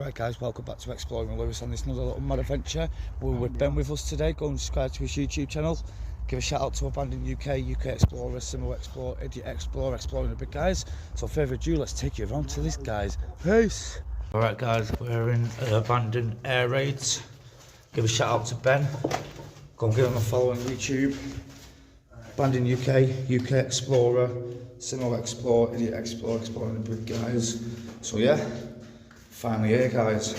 Right guys, welcome back to Exploring with Lewis on this another little mad adventure. We're with Ben with us today. Go and subscribe to his YouTube channel. Give a shout out to Abandoned UK Explorer, Simo Explorer, Idiot Explorer, Exploring the Big Guys. So without further ado, let's take you around to these guys. Peace! Alright guys, we're in Abandoned Air Raids. Give a shout out to Ben. Go and give him a follow on YouTube. Abandoned UK Explorer, Simo Explorer, Idiot Explorer, Exploring the Big Guys. So yeah. Finally here guys.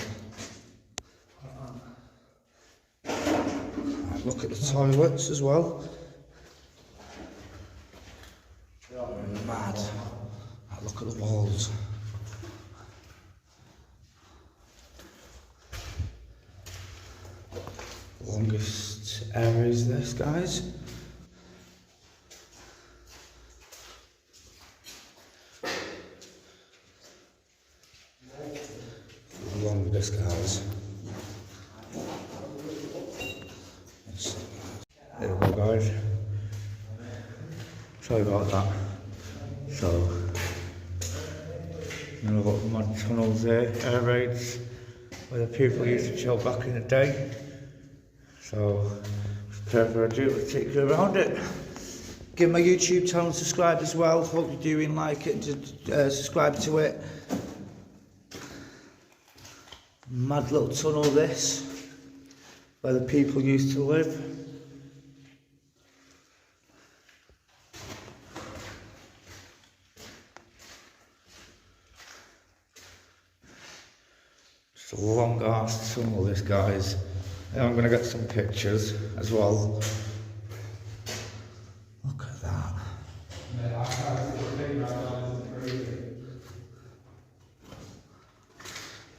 Right, look at the toilets as well. Mad. Right, look at the walls. Longest area is this guys. Longest guys. There we go guys. Sorry about that. So we've got mud tunnels there, air raids where the people used to chill back in the day. So without further ado, let's take you around it. Give my YouTube channel a subscribe as well. Hope you're doing like it and subscribe to it. Mad little tunnel this, where the people used to live. It's a long ass tunnel this guys. And I'm going to get some pictures as well. Look at that.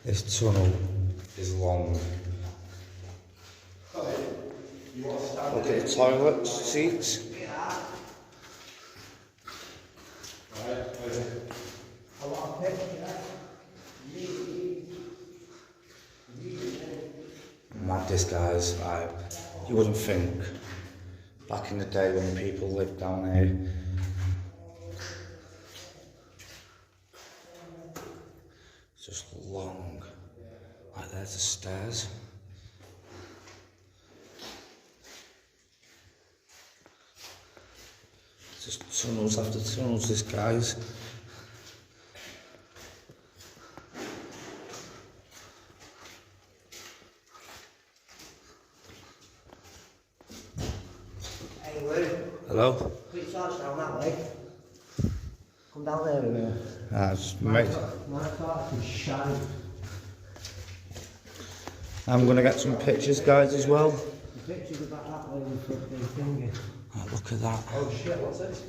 This tunnel is long. Look at the toilets, seats. Mad this guys, like, you wouldn't think back in the day when people lived down here. It's just long. Like there's the stairs. It's just tunnels after tunnels this guys. Hey Lou. Hello? Put your torch down that way. Come down there with me. Mate. My torch is shiny. I'm going to get some pictures guys as well. The pictures are back that way with the finger. Oh, look at that. Oh shit, what's this?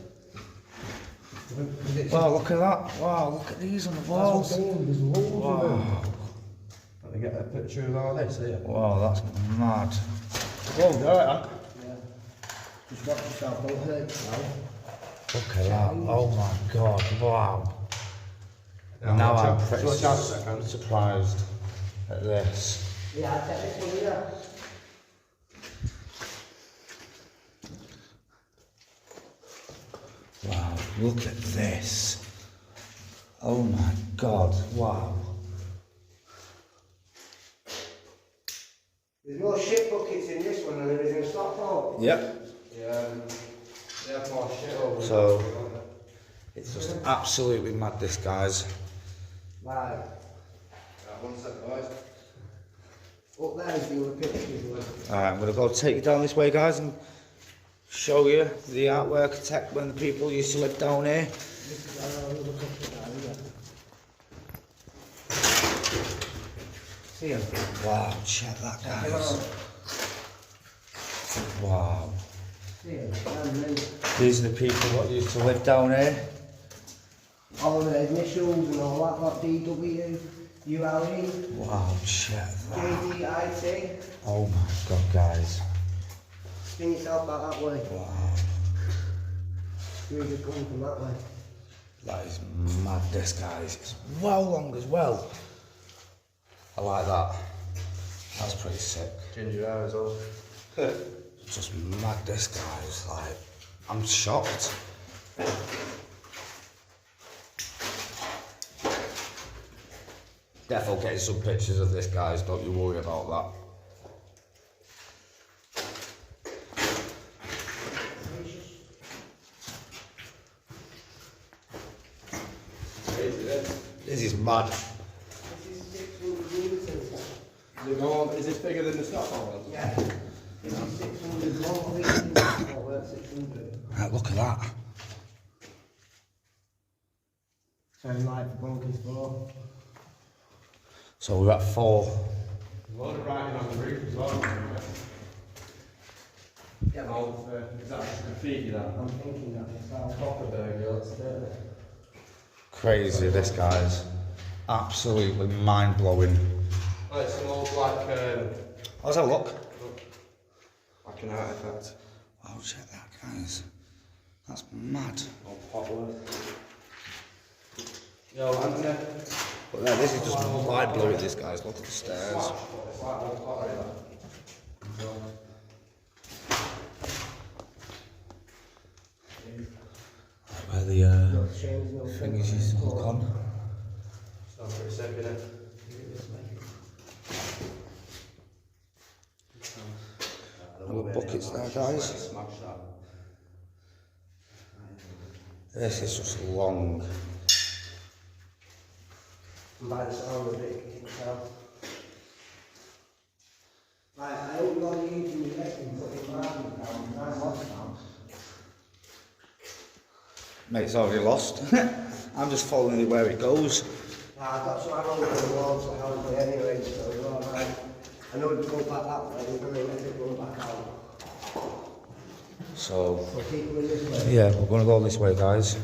Wow, look at that. Wow, look at these on the walls. There's loads of them. Let me get a picture of all this here. Wow, that's mad. Whoa, alright. Yeah. Just watch yourself, don't hurt yourself. Look at that. Oh my god, wow. Yeah, Now watch I'm out. pretty Watch out a second. surprised at this. Yeah, I'll take this one here. Wow, look at this. Oh my god, wow. There's more shit buckets in this one than there is in Stockport. Yep. Yeah, they have more shit over there. So, it's just absolutely mad this guys. Right. One second, guys. Up there is the other pictures. Alright, I'm going to go take you down this way guys and show you the artwork attack when the people used to live down here. See ya. Wow, check that guys. Wow. See ya. These are the people that used to live down here. All the initials and all that, like DW, ULE, Wow, check that. JDIT. Oh my god guys. Spin yourself back that way. Wow. You're just coming from that way. That is mad this guys. It's well long as well. I like that. That's pretty sick. Ginger hair as well. Just mad this guys. Like, I'm shocked. Defo getting some pictures of this, guys, don't you worry about that. This is mad. Is this bigger than the stock one? Yeah. This is 600 long, I think it's worth 600. Right, look at that. Sound like the bunk is 4. So we're at 4. A lot of writing on the roof as well. Yeah, Oh, is that graffiti that? I'm thinking that it's that. Copperberg, that's it. Crazy, this, guys. Absolutely mind-blowing. Oh, it's an old like, Let's have a look. like an artifact. Oh, check that, guys. That's mad. Old potwork. Yo, Anthony. But yeah, this is just mind-blowing, this, guys. Look at the stairs. It's like old pottery, that. Where the thing is used to hook on. Sounds pretty sick, innit? And the buckets there, guys. Smash that. This is just long. By the sound of it, you can tell. Like, I hope you're using your legs and putting your arms down, and I'm lost now. Mate, it's already lost. I'm just following it where it goes. Nah, I've got some arrows on the walls to help me anyway, so it's alright. I know to go back that way, we're going to let it go back out. So, We'll keep going this way. yeah, we're going to go this way, guys.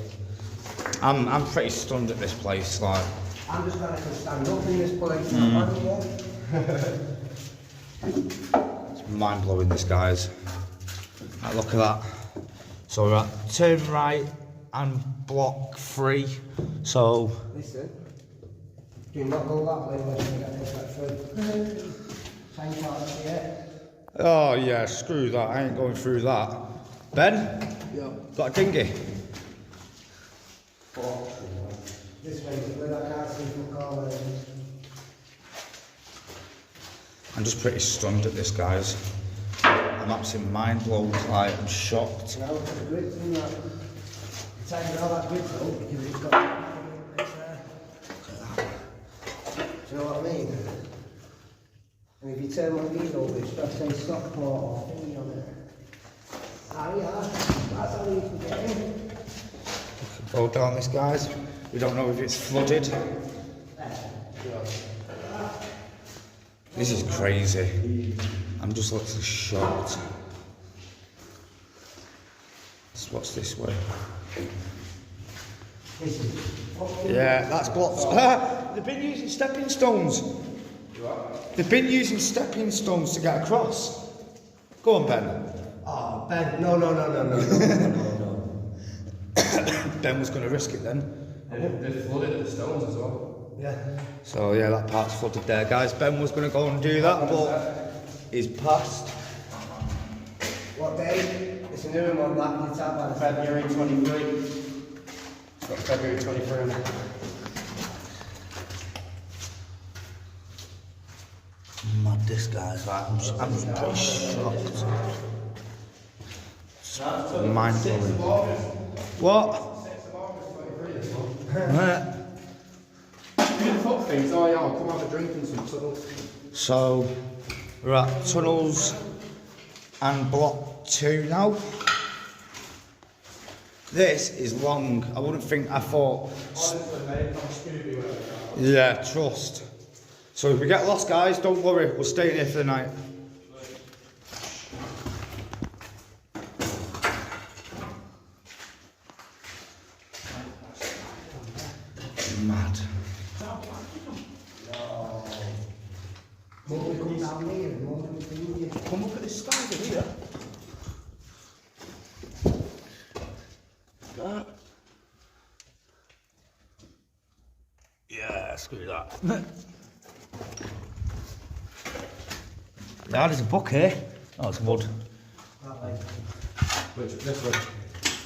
I'm pretty stunned at this place, like. I'm just going to stand up in this place now, It's mind-blowing, this, guys. Right, look at that. So we're at turn right and block 3. So, Listen, do not go that way when you get this back through. Thank God, see it. oh yeah, screw that. I ain't going through that. Ben, Yeah. got a dinghy? This way, where I can't see from corner. I'm just pretty stunned at this, guys. I'm absolutely mind blown. Like, I'm shocked. Now, the grids in that. It's taking all that grids though, because it's got. Do you know what I mean? And if you turn one of these over, it's got to say Stockport or thingy on it. Ah, yeah, that's how you can get in. Go down this, guys. We don't know if it's flooded. This is crazy. I'm just literally shocked. So what's this way? Yeah, that's blocked. Ah, they've been using stepping stones. They've been using stepping stones to get across. Go on, Ben. Oh, Ben, no. Ben was going to risk it then. They flooded the stones as well. Yeah. So yeah, that part's flooded there, guys. Ben was going to go and do that, but he's passed. What day? It's a new one, that it's out by the February 23. It's got February 23 on it. Mad, this guy's like, I'm just pretty shocked. Mind blowing. What? 6th of August 23 this one. Beautiful things. Oh yeah, I'll come have a drink and some tunnels. So we're at tunnels and block 2 now. This is long. I wouldn't think. I thought. Honestly, mate, I'm Scooby with it. Yeah, trust. So if we get lost, guys, don't worry. We'll stay here for the night. Mad. Won't we come down here and won't we come here? Come look at this spider here. That. Yeah, screw that. Yeah, there's a book here. Oh, it's wood. That way. Which, this one.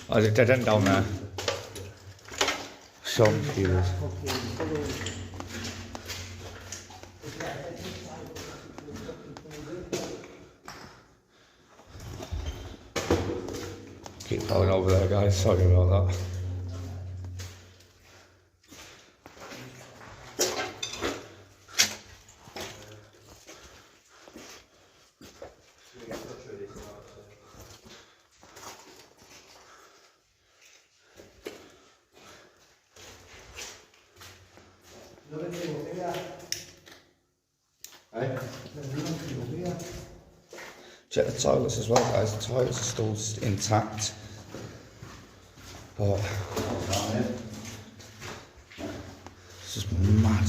Oh, is it dead end down there? So confused. Keep falling over there, guys. Sorry about that. Check the toilets as well, guys. The toilets are still intact. But it's just mad.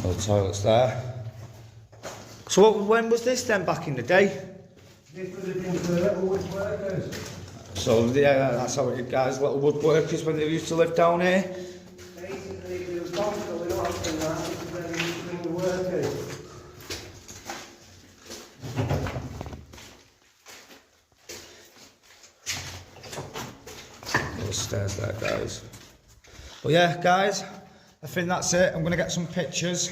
No toilets there. So when was this then back in the day? This would have been for Littlewoods workers. So yeah, that's how it guys, Littlewood workers when they used to live down here. Basically, they were constantly off and that. This is where they used to bring the workers. Little stairs there, guys. But yeah, guys, I think that's it. I'm going to get some pictures.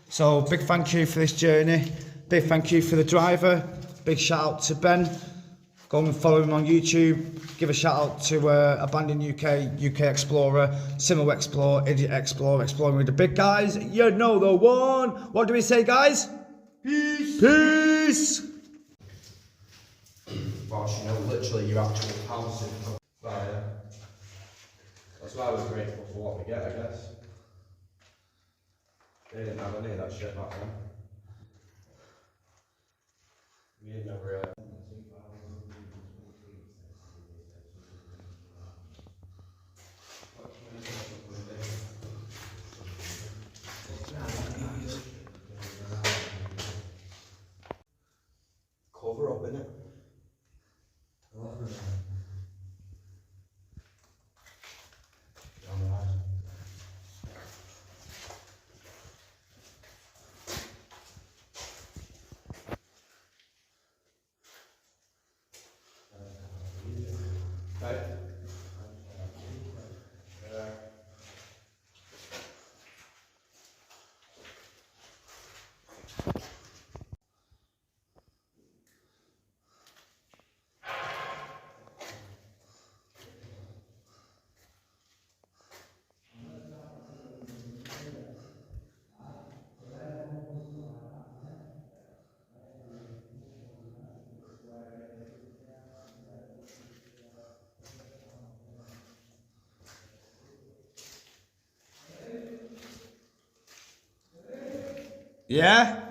So big thank you for this journey. Big thank you for the driver. Big shout out to Ben. Go and follow him on YouTube. Give a shout out to Abandoned UK, UK Explorer, Simo Explore, Idiot Explore, Exploring with the Big Guys. You know the one. What do we say, guys? Peace. Peace. Boss, you know, literally your actual house is fire. That's why I was grateful for what we get, I guess. They didn't have any of that shit back then. We had never cover up, innit? Right. Yeah?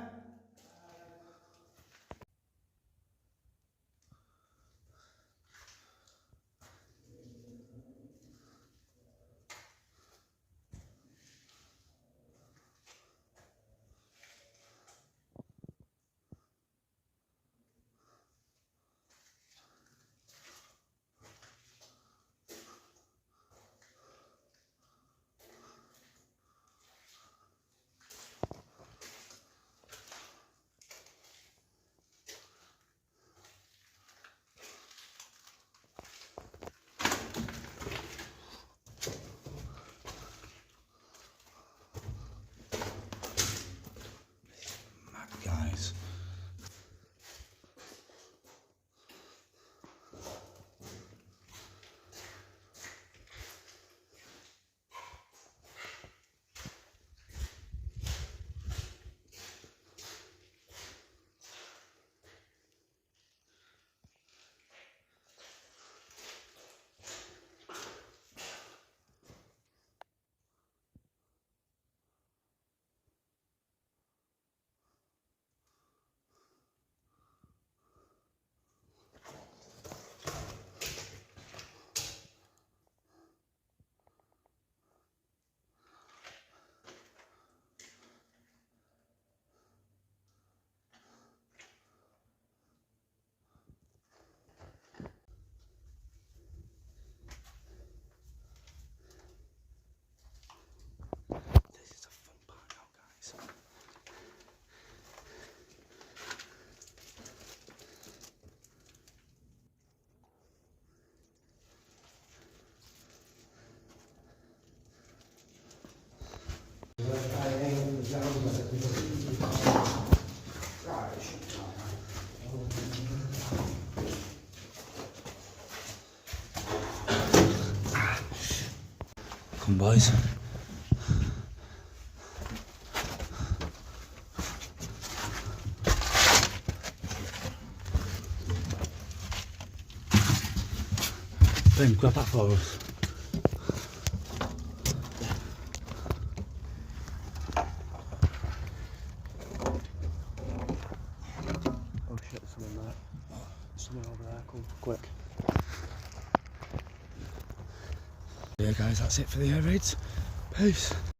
Come boys. Ben, grab that for us. Oh shit, there's someone there. Someone over there, come quick. Yeah guys, that's it for the air raids. Peace.